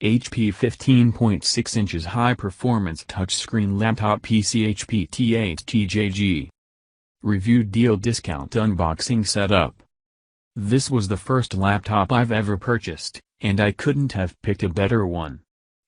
HP 15.6 inches high-performance touchscreen laptop PC HP T8TJG. Review deal discount unboxing setup. This was the first laptop I've ever purchased, and I couldn't have picked a better one.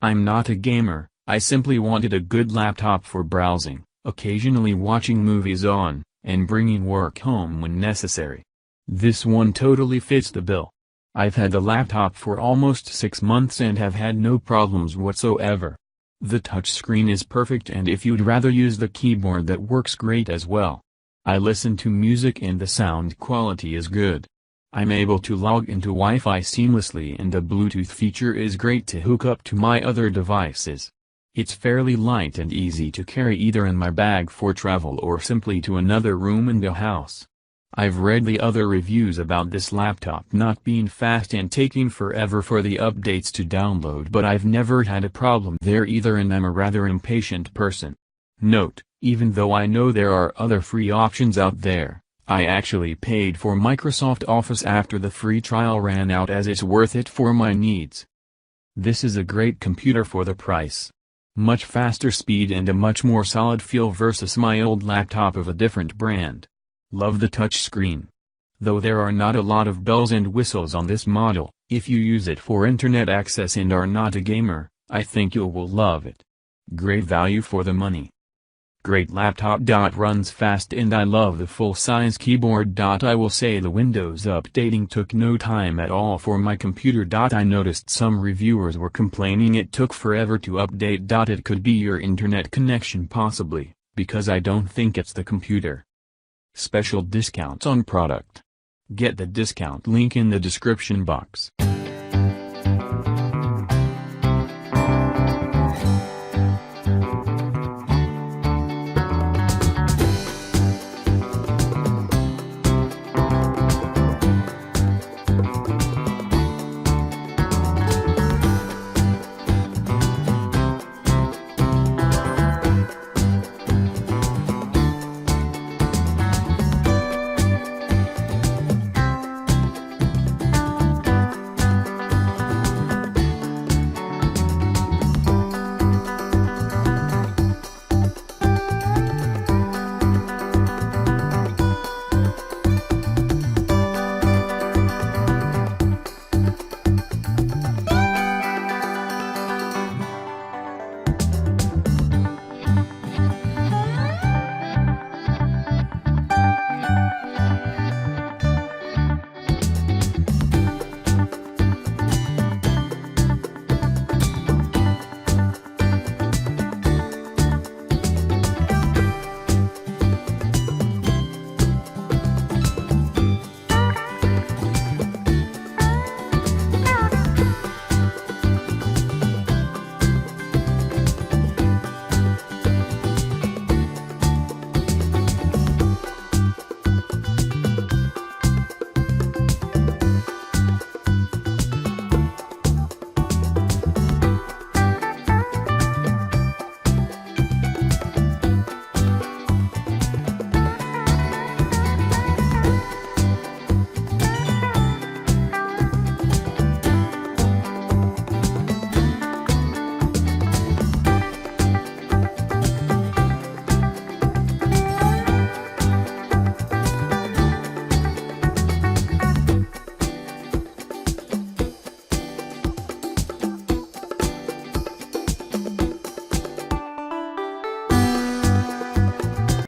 I'm not a gamer, I simply wanted a good laptop for browsing, occasionally watching movies on, and bringing work home when necessary. This one totally fits the bill. I've had the laptop for almost 6 months and have had no problems whatsoever. The touchscreen is perfect, and if you'd rather use the keyboard, that works great as well. I listen to music and the sound quality is good. I'm able to log into Wi-Fi seamlessly, and the Bluetooth feature is great to hook up to my other devices. It's fairly light and easy to carry either in my bag for travel or simply to another room in the house. I've read the other reviews about this laptop not being fast and taking forever for the updates to download, but I've never had a problem there either, and I'm a rather impatient person. Note, even though I know there are other free options out there, I actually paid for Microsoft Office after the free trial ran out, as it's worth it for my needs. This is a great computer for the price. Much faster speed and a much more solid feel versus my old laptop of a different brand. Love the touchscreen. Though there are not a lot of bells and whistles on this model, if you use it for internet access and are not a gamer, I think you will love it. Great value for the money. Great laptop. Runs fast, and I love the full-size keyboard. I will say the Windows updating took no time at all for my computer. I noticed some reviewers were complaining it took forever to update. It could be your internet connection possibly, because I don't think it's the computer. Special discounts on product. Get the discount link in the description box.